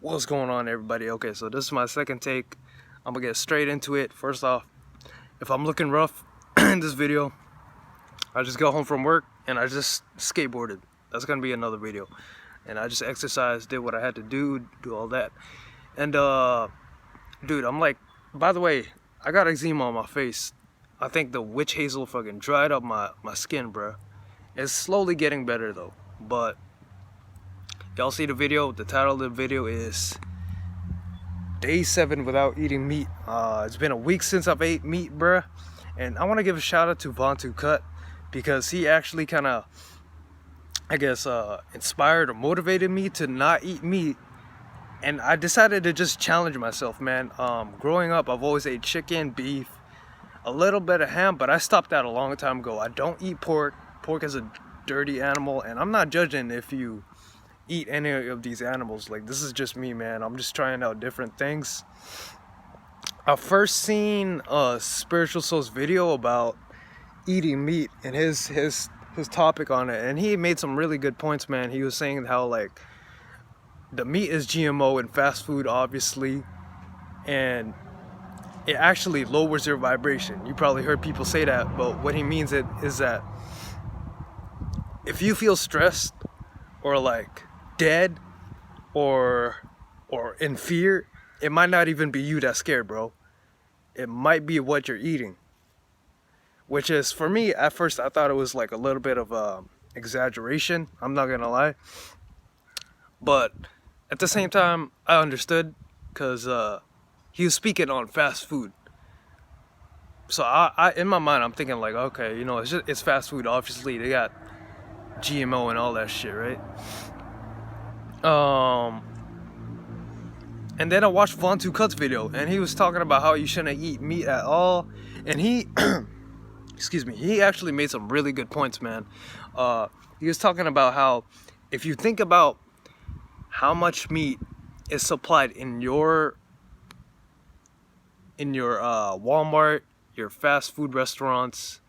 What's going on, everybody? Okay, so this is my second take. I'm gonna get straight into it. First off, if I'm looking rough in this video, I just got home from work and I just skateboarded. That's gonna be another video. And I just exercised, did what I had to do all that. And dude, I'm like, by the way, I got eczema on my face. I think the witch hazel fucking dried up my skin, bruh. It's slowly getting better though, but y'all see the video. The title of the video is Day 7 Without Eating Meat. It's been a week since I've ate meat, bruh. And I want to give a shout out to Vontu Cut, because he actually kind of, I guess, inspired or motivated me to not eat meat. And I decided to just challenge myself, man. Growing up, I've always ate chicken, beef, a little bit of ham, but I stopped that a long time ago. I don't eat pork. Pork is a dirty animal, and I'm not judging if you eat any of these animals. Like, this is just me, man. I'm just trying out different things. I first seen a Spiritual Souls video about eating meat and his topic on it, and he made some really good points, man. He was saying how, like, the meat is GMO in fast food, obviously, and it actually lowers your vibration. You probably heard people say that, but what he means is that if you feel stressed or like dead or in fear, it might not even be you that's scared, bro. It might be what you're eating. Which is, for me, at first I thought it was like a little bit of exaggeration, I'm not gonna lie. But at the same time, I understood, because he was speaking on fast food. So I in my mind, I'm thinking like, okay, you know, it's fast food. Obviously, they got GMO and all that shit, right? And then I watched Vontu Cut's video, and he was talking about how you shouldn't eat meat at all. And he, excuse me, he actually made some really good points, man. He was talking about how if you think about how much meat is supplied in your Walmart, your fast food restaurants,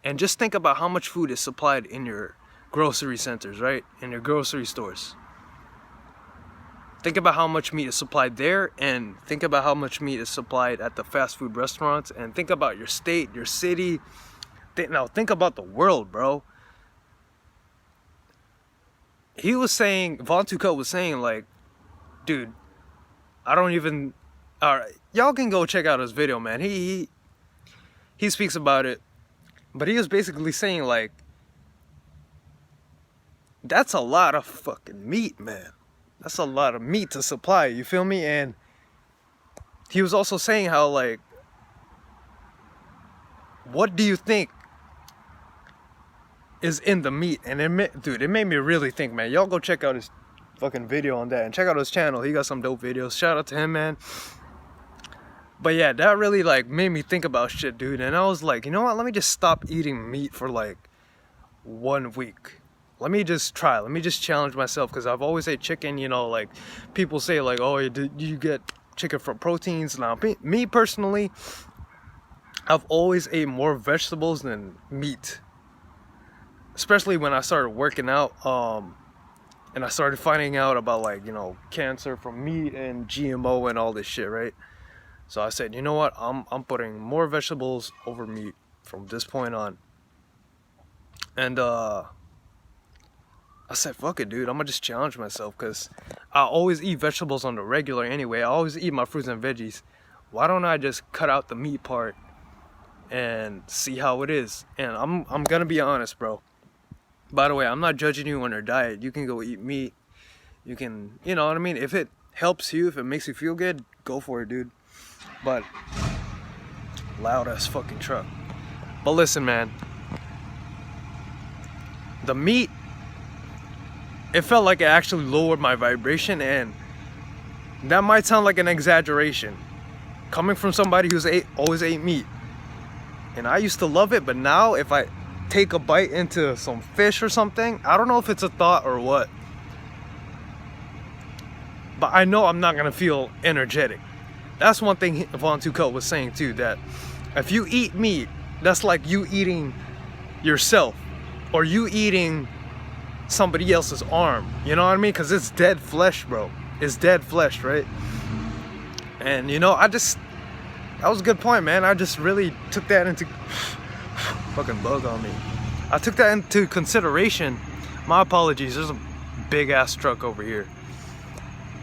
and just think about how much food is supplied in your grocery centers, right? In your grocery stores. Think about how much meat is supplied there, and think about how much meat is supplied at the fast food restaurants, and think about your state, your city. Now think about the world, bro. He was saying, Vontu Cut was saying, like, dude, I don't even, alright, y'all can go check out his video, man. He speaks about it, but he was basically saying, like, that's a lot of fucking meat, man. That's a lot of meat to supply, you feel me? And he was also saying how, like, what do you think is in the meat? And it made me really think, man. Y'all go check out his fucking video on that, and check out his channel. He got some dope videos. Shout out to him, man. But yeah, that really, like, made me think about shit, dude. And I was like, you know what? Let me just stop eating meat for like 1 week. Let me just try. Let me just challenge myself, because I've always ate chicken. You know, like, people say, like, oh, do you get chicken from proteins? Now, me personally, I've always ate more vegetables than meat. Especially when I started working out, and I started finding out about, like, you know, cancer from meat and GMO and all this shit, right? So I said, you know what? I'm putting more vegetables over meat from this point on. And I said, fuck it, dude. I'm gonna just challenge myself, because I always eat vegetables on the regular anyway. I always eat my fruits and veggies. Why don't I just cut out the meat part and see how it is? And I'm gonna be honest, bro. By the way, I'm not judging you on your diet. You can go eat meat. You can, you know what I mean? If it helps you, if it makes you feel good, go for it, dude. But loud ass fucking truck. But listen, man. The meat, it felt like it actually lowered my vibration, and that might sound like an exaggeration coming from somebody who's always ate meat. And I used to love it, but now if I take a bite into some fish or something, I don't know if it's a thought or what, but I know I'm not gonna feel energetic. That's one thing Vontu Cut was saying too, that if you eat meat, that's like you eating yourself, or you eating somebody else's arm. You know what I mean? Because it's dead flesh, bro. It's dead flesh, right? And you know, that was a good point, man. I just really took that into fucking bug on me. I took that into consideration. My apologies. There's a big ass truck over here.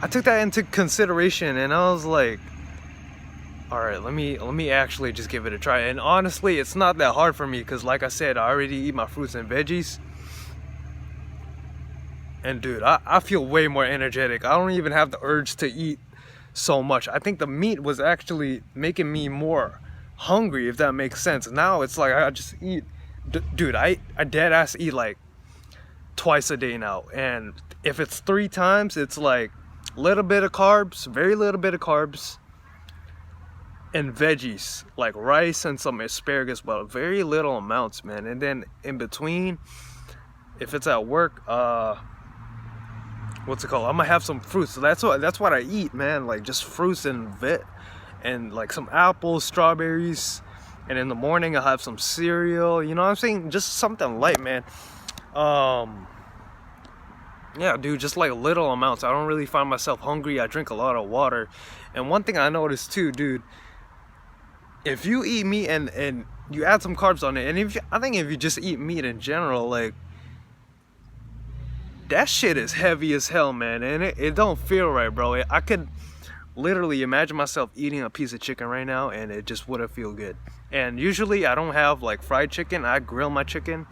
I took that into consideration, and I was like, all right, let me actually just give it a try. And honestly, it's not that hard for me because, like I said, I already eat my fruits and veggies. And dude, I feel way more energetic. I don't even have the urge to eat so much. I think the meat was actually making me more hungry, if that makes sense. Now it's like I just eat, dude, I dead ass eat like twice a day now. And if it's 3 times, it's like little bit of carbs, very little bit of carbs, and veggies like rice and some asparagus, but very little amounts, man. And then in between, if it's at work, what's it called? I'm gonna have some fruits. So that's what I eat, man. Like just fruits and and like some apples, strawberries, and in the morning I'll have some cereal. You know what I'm saying? Just something light, man. Yeah, dude, just like little amounts. I don't really find myself hungry. I drink a lot of water. And one thing I noticed too, dude, if you eat meat and you add some carbs on it, and I think if you just eat meat in general, like, that shit is heavy as hell, man, and it don't feel right, bro. I could literally imagine myself eating a piece of chicken right now, and it just wouldn't feel good. And usually I don't have like fried chicken. I grill my chicken,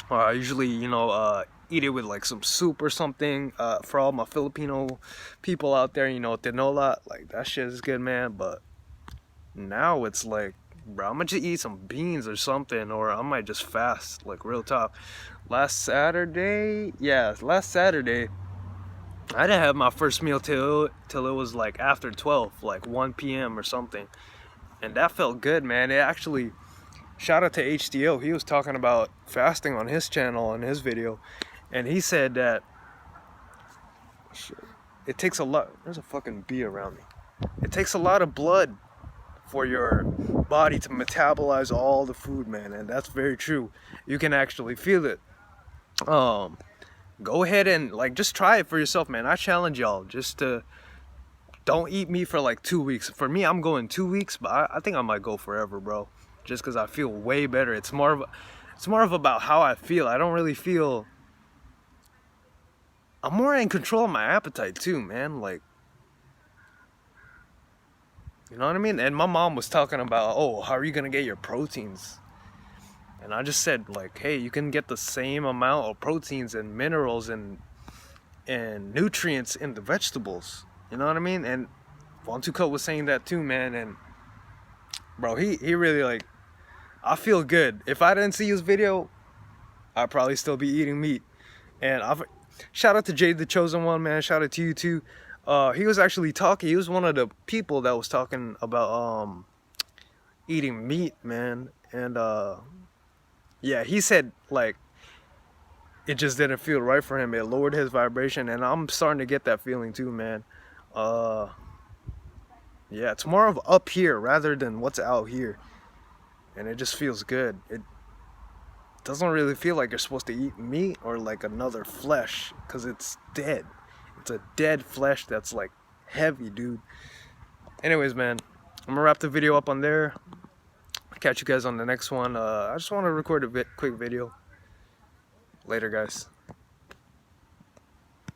or I usually, you know, eat it with like some soup or something. For all my Filipino people out there, you know, tinola, like that shit is good, man. But now it's like, bro, I'm gonna just eat some beans or something, or I might just fast, like real talk. Last Saturday, I didn't have my first meal till it was like after 12, like 1 p.m. or something, and that felt good, man. It actually, shout out to HDO, he was talking about fasting on his channel, on his video, and he said that it takes a lot, there's a fucking bee around me, it takes a lot of blood for your body to metabolize all the food, man, and that's very true. You can actually feel it. Go ahead and like just try it for yourself, man. I challenge y'all just to don't eat meat for like 2 weeks. For me, I'm going 2 weeks, but I think I might go forever, bro, just because I feel way better. It's more of about how I feel. I don't really feel, I'm more in control of my appetite too, man. Like, you know what I mean? And my mom was talking about, oh, how are you gonna get your proteins? And I just said, like, hey, you can get the same amount of proteins and minerals and nutrients in the vegetables. You know what I mean? And Von Tuco was saying that too, man. And bro, he really, like, I feel good. If I didn't see his video, I'd probably still be eating meat. And shout out to Jade the Chosen One, man. Shout out to you too. He was actually talking. He was one of the people that was talking about eating meat, man. And yeah, he said like it just didn't feel right for him. It lowered his vibration, and I'm starting to get that feeling too, man. Yeah, it's more of up here rather than what's out here, and it just feels good. It doesn't really feel like you're supposed to eat meat or like another flesh, because it's dead. It's a dead flesh that's like heavy, dude. Anyways, man, I'm gonna wrap the video up on there. Catch you guys on the next one. I just want to record a quick video. Later, guys.